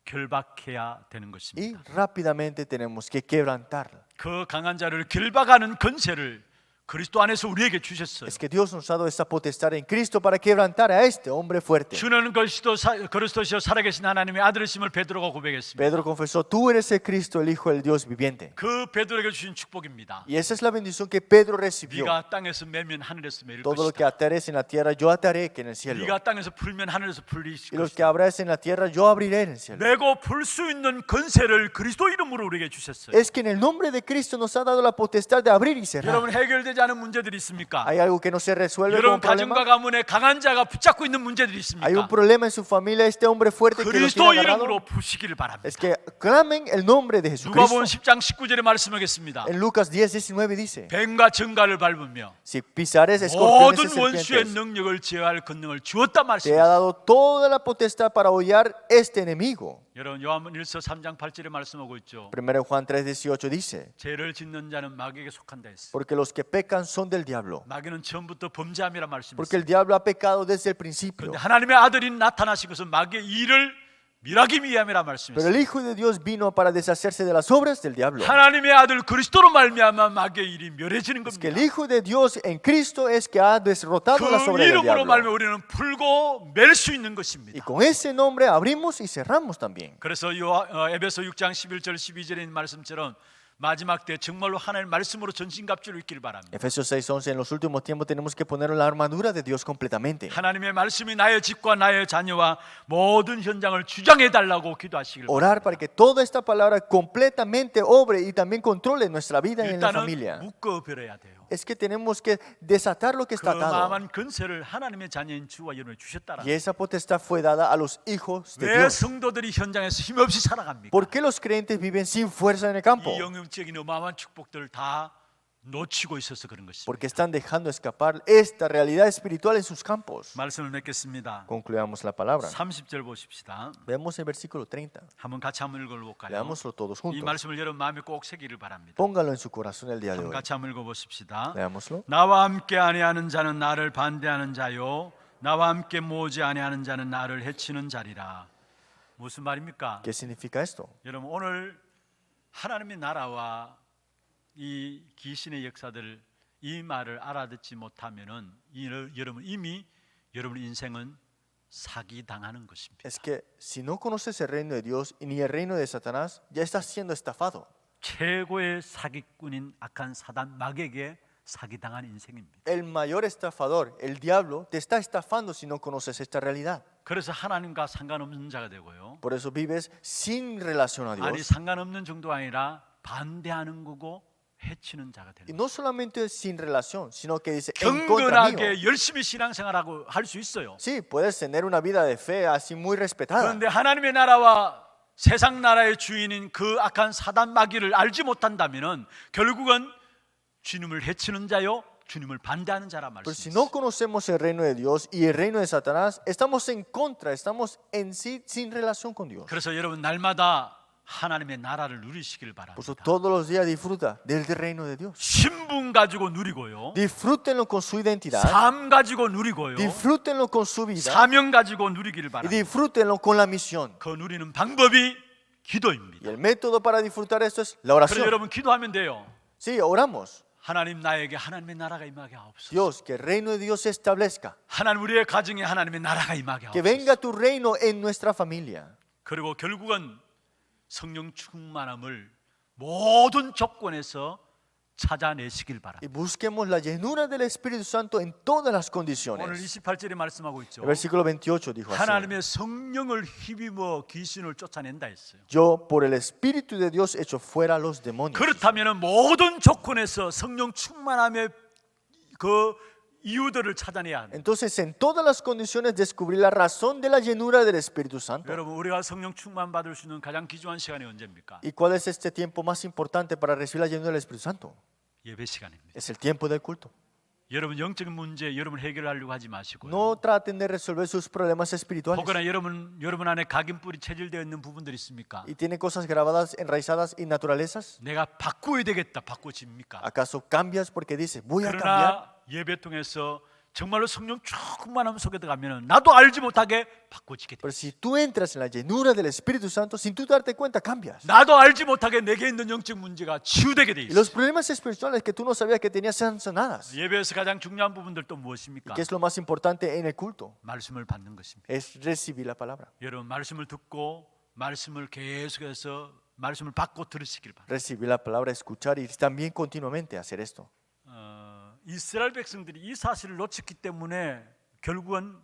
결박해야 되는 y 것입니다. rápidamente tenemos que quebrantarlo. 그 강한 자를 결박하는 권세를 그리스도 안에서 우리에게 주셨어요. Es que Dios nos ha dado esta potestad en Cristo para quebrantar a este hombre fuerte. 주는 그리스도시요 살아계신 하나님의 아들이심을 베드로가 고백했습니다. Pedro confesó, tú eres el Cristo, el Hijo del Dios viviente. 그 베드로에게 주신 축복입니다. Y esa es la bendición que Pedro recibió. 네가 땅에서 매면 하늘에서 매일 Todo lo que 것이다. atares en la tierra, yo ataré que en el cielo. 네가 땅에서 풀면 하늘에서 풀릴 Y los que 것이다. abras en la tierra, yo abriré en el cielo. 내고 풀 수 있는 권세를 그리스도 이름으로 우리에게 주셨어요. Es que en el nombre de Cristo nos ha dado la potestad de abrir y cerrar. 여러분 해결되지 않은 문제들이 있습니까? ¿Hay algo que no se resuelve como 여러분 problema? 가정과 가문에 강한 자가 붙잡고 있는 문제들이 Hay un 있습니까? problema en su familia, este hombre fuerte que lo 그리스도 tiene agarrado. 이름으로 푸시기를 바랍니다. Es que clamen el nombre de 누가복음 Jesucristo. 10장 19절에 말씀하겠습니다. En Lucas 10:19 dice, 뱀과 정갈을 밟으며 si pisares escorpiones y 모든 원수의 serpientes, 능력을 제어할 권능을 주었다 te ha 말씀했습니다. dado toda la potestad para hollar este enemigo. 여러분 요한복음 1서 3장 8절에 말씀하고 있죠. 1 Juan 3:18 dice, 죄를 짓는 자는 마귀에게 속한다 했어요. porque los que pecan son del diablo. 마귀는 처음부터 범죄함이라 Porque 말씀했어요. el diablo ha pecado desde el principio. 그런데 하나님의 아들이 나타나신 것은 마귀의 일을 멸하기 위함이라 Pero 말씀했어요. el Hijo de Dios vino para deshacerse de las obras del diablo. 하나님의 아들 그리스도로 말미암아 마귀의 일이 멸해지는 Es que el 겁니다. Hijo de Dios en Cristo es que ha derrotado las 그 obras del 이름으로 말미암아 diablo. 우리는 풀고 멜 수 있는 Y 것입니다. con ese nombre abrimos y cerramos también. 그래서 에베소 6장 11절 12절에 있는 말씀처럼 마지막 때 정말로 하나님의 말씀으로 전신갑주를 입기를 바랍니다. Efesios 6:11, en los últimos tiempos tenemos que poner la armadura de Dios completamente. 하나님의 말씀이 나의 집과 나의 자녀와 모든 현장을 주장해 달라고 기도하시길 Orar 바랍니다. para que toda esta palabra completamente obre y también controle nuestra vida y en la 일단은 familia. 묶어 버려야 돼요. Es que tenemos que desatar lo que 그 está atado. 마음한 권세를 하나님의 자녀인 주와 여러분에 주셨다라. Y esa potestad fue dada a los hijos de 왜 Dios. 성도들이 현장에서 힘없이 살아갑니까? ¿Por qué los creyentes viven sin fuerza en el campo? 이 영적인 어마어마한 축복들을 다 놓치고 있어서 그런 것입니다. Porque están dejando escapar esta realidad espiritual en sus campos. 말씀을 맺겠습니다. Concluyamos la palabra. 30절 보십시다. Vemos el versículo 30. 한번 같이 한번 읽어볼까요? Leámoslo todos 이 juntos. 말씀을 여러분 마음에 꼭 새기를 바랍니다. Póngalo en su corazón el día de 한번 hoy. 같이 한번 읽어보십시다. Leámoslo. 나와 함께 아니하는 자는 나를 반대하는 자요 나와 함께 모지 아니하는 자는 나를 해치는 자리라. 무슨 말입니까? ¿Qué significa esto? 여러분 오늘 하나님의 나라와 이 귀신의 역사들 이 말을 알아듣지 못하면은 여러분 이미 여러분 인생은 사기 당하는 것입니다. Es que si no conoces el reino de Dios y ni el reino de Satanás, ya estás siendo estafado. 최고의 사기꾼인 악한 사단 마귀에게 사기당한 인생입니다. El mayor estafador, el diablo, te está estafando si no conoces esta realidad. 그래서 하나님과 상관없는 자가 되고요. Por eso vives sin relación a 아니 Dios. 상관없는 정도가 아니라 반대하는 거고 해치는 자가 Y 되는 no solamente sin relación, sino que dice en contra mío. 경건하게 열심히 신앙생활하고 할 수 있어요. Sí, puedes tener una vida de fe así muy respetada. 그런데 하나님의 나라와 세상 나라의 주인인 그 악한 사단 마귀를 알지 못한다면은 결국은 주님을 해치는 자요 주님을 반대하는 자라 Pero si no 말씀입니다. conocemos el reino de Dios y el reino de Satanás, estamos en contra, estamos en sí sin relación con Dios. 그래서 여러분 날마다 하나님의 나라를 누리시길 Por 바랍니다. eso todos los días disfruta del reino de Dios. 신분 가지고 누리고요. Disfrútenlo con su identidad, 삶 가지고 누리고요. disfrútenlo con su vida 사명 가지고 누리기를 y 바랍니다. disfrútenlo con la misión. 그 누리는 방법이 Y 기도입니다. el método para disfrutar esto es la 그래서 oración. 여러분 기도하면 돼요. Sí, oramos. 하나님 나에게 하나님의 나라가 임하게 하옵소서. Dios, que el reino de Dios se establezca. 하나님 우리의 가정에 하나님의 나라가 임하게 Que venga 하옵소서. tu reino en nuestra familia. 그리고 결국은 성령 충만함을 모든 조건에서 찾아내시길 바랍니다. Y busquemos la llenura del Espíritu Santo en todas las 오늘 condiciones. 28절에 말씀하고 있죠. El versículo 28 dijo así: 하나님의 성령을 힘입어 귀신을 쫓아낸다 했어요. Yo por el Espíritu de Dios echo fuera a los demonios. 그렇다면 모든 조건에서 성령 충만함의 그 이유들을 찾아내야 합니다. Entonces, en todas las condiciones descubrir la razón de la llenura del Espíritu Santo. 여러분, 우리가 성령 충만 받을 수 있는 가장 귀중한 시간이 언제입니까? ¿Y cuál es este tiempo más importante para recibir la llenura del Espíritu Santo? 예배 시간입니다. Es el tiempo del culto. 여러분 영적인 문제 여러분 해결하려고 하지 마시고요. No traten de resolver sus problemas espirituales. 혹여나 여러분 안에 각인뿔이 체질되어 있는 부분들이 있습니까? ¿Y tiene cosas grabadas, enraizadas y naturalezas? 내가 바꾸어야 되겠다. 바꿔집니까? ¿Acaso cambias porque dices, voy a cambiar? 그러나 예배 통해서 정말로 성령 충만함 속에 들어가면 나도 알지 못하게 바꿔지게 돼. Pero si tú entras en la llenura del Espíritu Santo, sin tú darte cuenta, cambias. 나도 알지 못하게 내게 있는 영적 문제가 치유되게 돼 Y 있어. los problemas espirituales que tú no sabías que tenías sean sanadas. 예배에서 가장 중요한 부분들 또 ¿Y 무엇입니까? qué es lo más importante en el culto? 말씀을 받는 것입니다. Es recibir la palabra. 여러분 말씀을 듣고 말씀을 계속해서 말씀을 받고 들으시길 바랍니다. Recibir la palabra, escuchar y también continuamente hacer esto. 이스라엘 백성들이 이 사실을 놓쳤기 때문에 결국은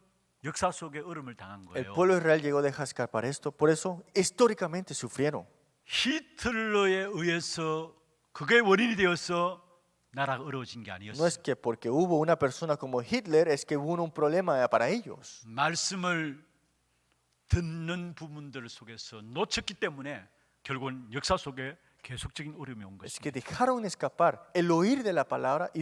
역사 속에 얼음을 당한 El 거예요. pueblo de Israel llegó a dejar escapar esto, por eso históricamente sufrieron. 히틀러에 의해서 그게 원인이 되어서 나라가 어려워진 게 No 아니었어요. es que porque hubo una persona como Hitler es que hubo un problema para ellos. 말씀을 듣는 부분들 속에서 놓쳤기 때문에 결국은 역사 속에 계속적인 어려움이 온 Es que 것입니다. dejaron escapar el oír de la palabra y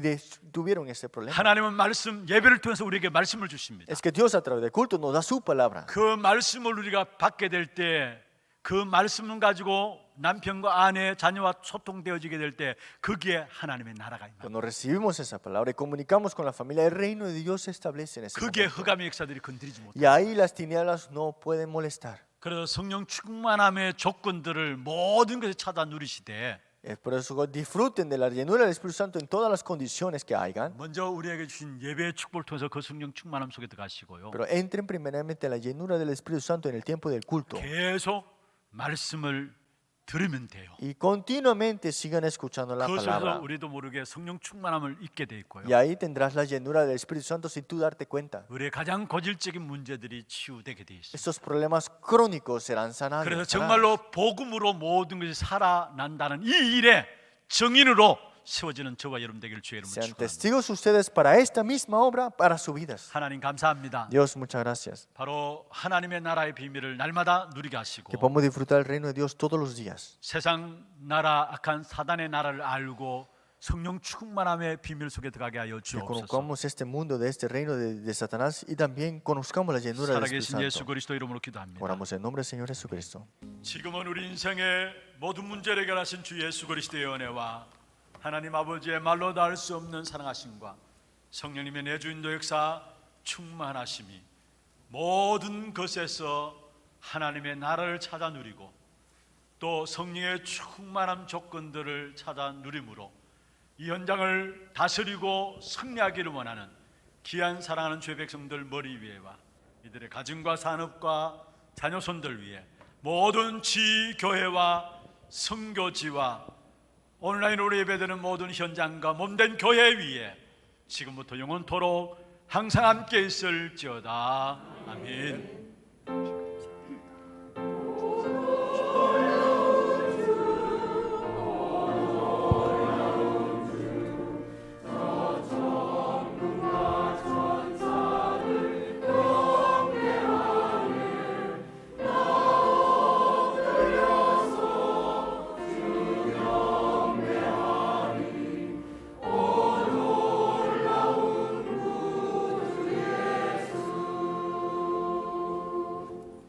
tuvieron ese problema. 하나님은 말씀 예배를 통해서 우리에게 말씀을 주십니다. Es que Dios a través del culto nos da su palabra. 그 말씀을 우리가 받게 될 때 그 말씀을 가지고 남편과 아내, 자녀와 소통되어지게 될 때 거기에 하나님의 나라가 임합니다. Cuando recibimos esa palabra y comunicamos con la familia, el reino de Dios se establece en ese 거기에 momento. 흑암의 역사들이 건드리지 못합니다. Y ahí las tinieblas no pueden molestar. 그래서 성령 충만함의 조건들을 모든 것에 찾아 누리시되 Es por eso disfruten de la llenura del Espíritu Santo en todas las condiciones que hayan. 먼저 우리에게 주신 예배의 축복을 통해서 그 성령 충만함 속에 들어가시고요. Pero entren primeramente a la llenura del Espíritu Santo en el tiempo del culto. 계속 말씀을 들으면 돼요. Y continuamente sigan escuchando la 그것에서 palabra. 우리도 모르게 성령 충만함을 잊게 돼 있고요. Y ahí tendrás la llenura del Espíritu Santo sin tú darte cuenta. 우리의 가장 고질적인 문제들이 치유되게 돼 있어요. Estos problemas crónicos serán sanados. 그래서 정말로 복음으로 모든 것이 살아난다는 이 일에 증인으로 세워지는 저와 여러분 되기를 주의 이름으로 Sean 축원합니다. testigos ustedes para esta misma obra, para sus vidas. 하나님 감사합니다. Dios, muchas gracias. 바로 하나님의 나라의 비밀을 날마다 누리게 하시고 Que podamos disfrutar el reino de Dios todos los días. 세상 나라 악한 사단의 나라를 알고 성령 충만함의 비밀 속에 들어가게 하여 Que 주옵소서. conozcamos este mundo de este reino de Satanás y también conozcamos la llenura del Espíritu 살아계신 예수 Santo. 그리스도 이름으로 기도합니다. Oramos en nombre del Señor Jesucristo. 지금은 우리 인생의 모든 문제를 해결하신 주 예수 그리스도의 은혜와 하나님 아버지의 말로 닿을 수 없는 사랑하심과 성령님의 내주인도 역사 충만하심이 모든 것에서 하나님의 나라를 찾아 누리고 또 성령의 충만한 조건들을 찾아 누림으로 이 현장을 다스리고 승리하기를 원하는 귀한 사랑하는 주의 백성들 머리 위에와 이들의 가정과 산업과 자녀손들 위에 모든 지교회와 선교지와 온라인으로 예배되는 모든 현장과 몸된 교회 위에 지금부터 영원토록 항상 함께 있을지어다. 아멘.